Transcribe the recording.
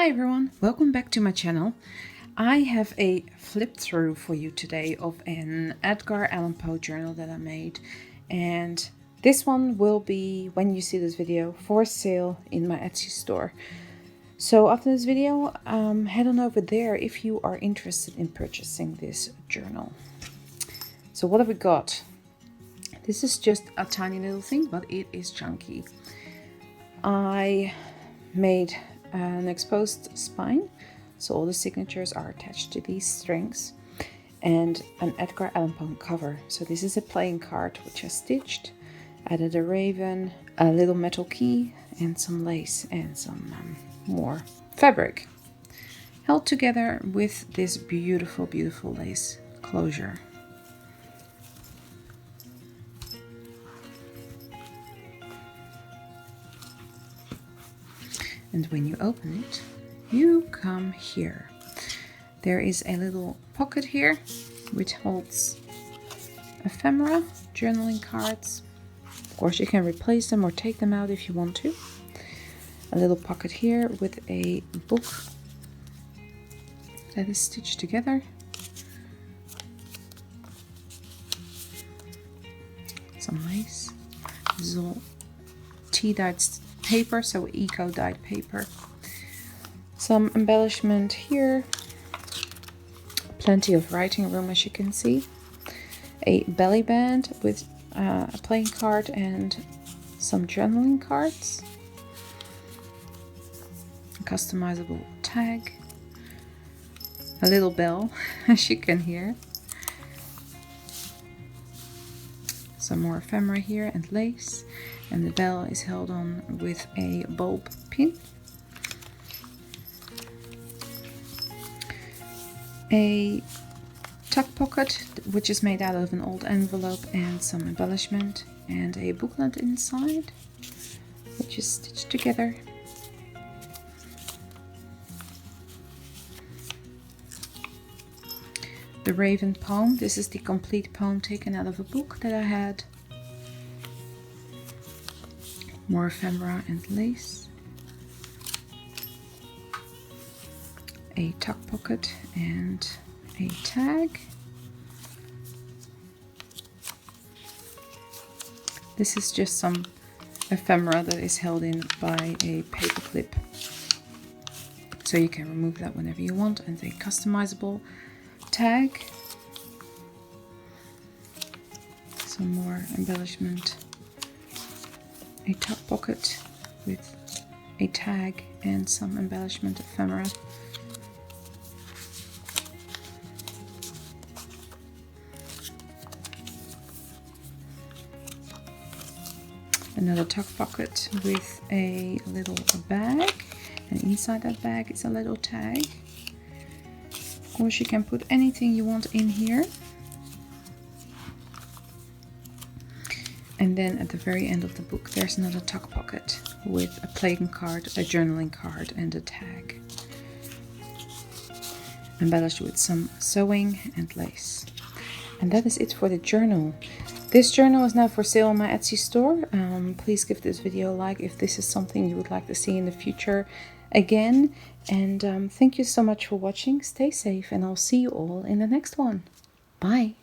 Hi everyone, welcome back to my channel. I have a flip through for you today of an Edgar Allan Poe journal that I made, and this one will be, when you see this video, for sale in my Etsy store. So after this video, head on over there if you are interested in purchasing this journal. So what have we got? This is just a tiny little thing, but it is chunky. I made an exposed spine, so all the signatures are attached to these strings, and an Edgar Allan Poe cover. So this is a playing card which I stitched, added a raven, a little metal key, and some lace and some more fabric, held together with this beautiful lace closure. And when you open it, you come here. There is a little pocket here which holds ephemera, journaling cards. Of course, you can replace them or take them out if you want to. A little pocket here with a book that is stitched together. Some lace. This is all tea-dyed paper, so eco-dyed paper. Some embellishment here. Plenty of writing room, as you can see. A belly band with a playing card and some journaling cards. A customizable tag. A little bell, as you can hear. Some more ephemera here and lace, and the bell is held on with a bulb pin. A tuck pocket which is made out of an old envelope and some embellishment, and a booklet inside which is stitched together. The Raven poem. This is the complete poem taken out of a book that I had. More ephemera and lace. A tuck pocket and a tag. This is just some ephemera that is held in by a paper clip. So you can remove that whenever you want, and a customizable tag. Some more embellishment. A tuck pocket with a tag and some embellishment ephemera. Another tuck pocket with a little bag, and inside that bag is a little tag. Of course, you can put anything you want in here. And then at the very end of the book, there's another tuck pocket with a playing card, a journaling card, and a tag. Embellished with some sewing and lace. And that is it for the journal. This journal is now for sale on my Etsy store. Please give this video a like if this is something you would like to see in the future again. And thank you so much for watching. Stay safe, and I'll see you all in the next one. Bye.